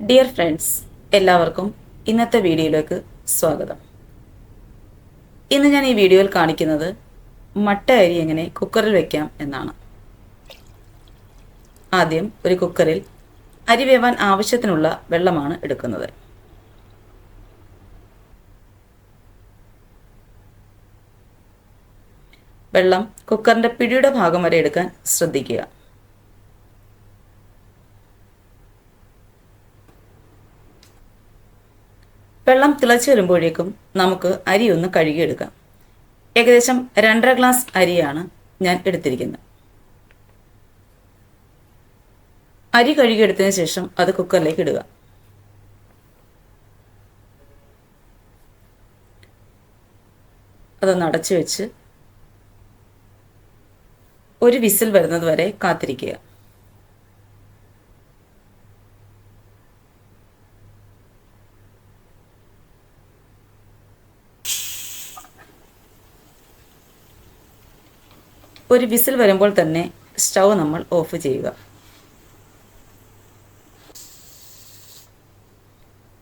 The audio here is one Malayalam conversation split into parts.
ഡിയർ ഫ്രണ്ട്സ്, എല്ലാവർക്കും ഇന്നത്തെ വീഡിയോയിലേക്ക് സ്വാഗതം. ഇന്ന് ഞാൻ ഈ വീഡിയോയിൽ കാണിക്കുന്നത് മട്ട അരി എങ്ങനെ കുക്കറിൽ വെക്കാം എന്നാണ്. ആദ്യം ഒരു കുക്കറിൽ അരി വേവാൻ ആവശ്യത്തിനുള്ള വെള്ളമാണ് എടുക്കുന്നത്. വെള്ളം കുക്കറിൻ്റെ പിടിയുടെ ഭാഗം വരെ എടുക്കാൻ ശ്രദ്ധിക്കുക. വെള്ളം തിളച്ച് വരുമ്പോഴേക്കും നമുക്ക് അരി ഒന്ന് കഴുകിയെടുക്കാം. ഏകദേശം 2.5 ഗ്ലാസ് അരിയാണ് ഞാൻ എടുത്തിരിക്കുന്നത്. അരി കഴുകിയെടുത്തതിന് ശേഷം അത് കുക്കറിലേക്ക് ഇടുക. അതൊന്ന് അടച്ചു വെച്ച് ഒരു വിസിൽ വരുന്നത് വരെ കാത്തിരിക്കുക. ഒരു വിസിൽ വരുമ്പോൾ തന്നെ സ്റ്റൗ നമ്മൾ ഓഫ് ചെയ്യുക.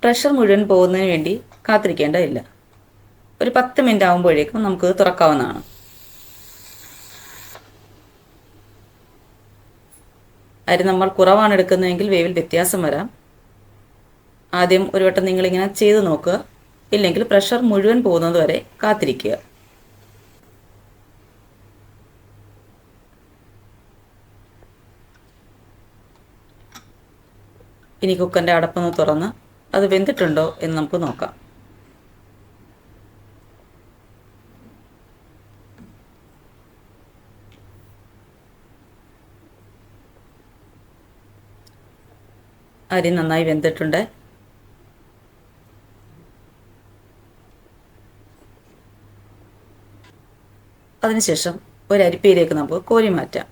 പ്രഷർ മുഴുവൻ പോകുന്നതിന് വേണ്ടി കാത്തിരിക്കേണ്ടതില്ല. ഒരു 10 മിനിറ്റ് ആകുമ്പോഴേക്കും നമുക്ക് തുറക്കാവുന്നതാണ്. അരി നമ്മൾ കുറവാണ് എടുക്കുന്നതെങ്കിൽ വേവിൽ വ്യത്യാസം വരാം. ആദ്യം ഒരു വട്ടം നിങ്ങളിങ്ങനെ ചെയ്ത് നോക്കുക. ഇല്ലെങ്കിൽ പ്രഷർ മുഴുവൻ പോകുന്നത് വരെ കാത്തിരിക്കുക. ഇനി കുക്കറിൻ്റെ അടപ്പൊന്ന് തുറന്ന് അത് വെന്തിട്ടുണ്ടോ എന്ന് നമുക്ക് നോക്കാം. അരി നന്നായി വെന്തിട്ടുണ്ട്. അതിനുശേഷം ഒരു അരിപ്പയിലേക്ക് നമുക്ക് കോരി മാറ്റാം.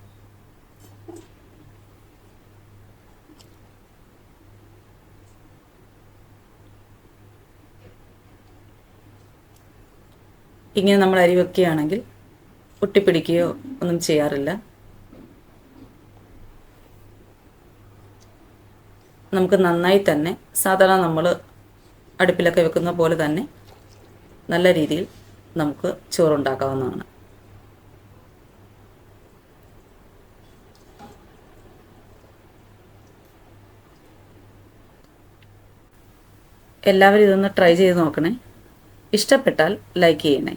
ഇങ്ങനെ നമ്മൾ അരി വെക്കുകയാണെങ്കിൽ ഒട്ടിപ്പിടിക്കുകയോ ഒന്നും ചെയ്യാറില്ല. നമുക്ക് നന്നായി തന്നെ സാധാരണ നമ്മൾ അടുപ്പിലൊക്കെ വെക്കുന്ന പോലെ തന്നെ നല്ല രീതിയിൽ നമുക്ക് ചോറുണ്ടാക്കാവുന്നതാണ്. എല്ലാവരും ഇതൊന്ന് ട്രൈ ചെയ്ത് നോക്കണേ. ഇഷ്ടപ്പെട്ടാൽ ലൈക്ക് ചെയ്യണേ.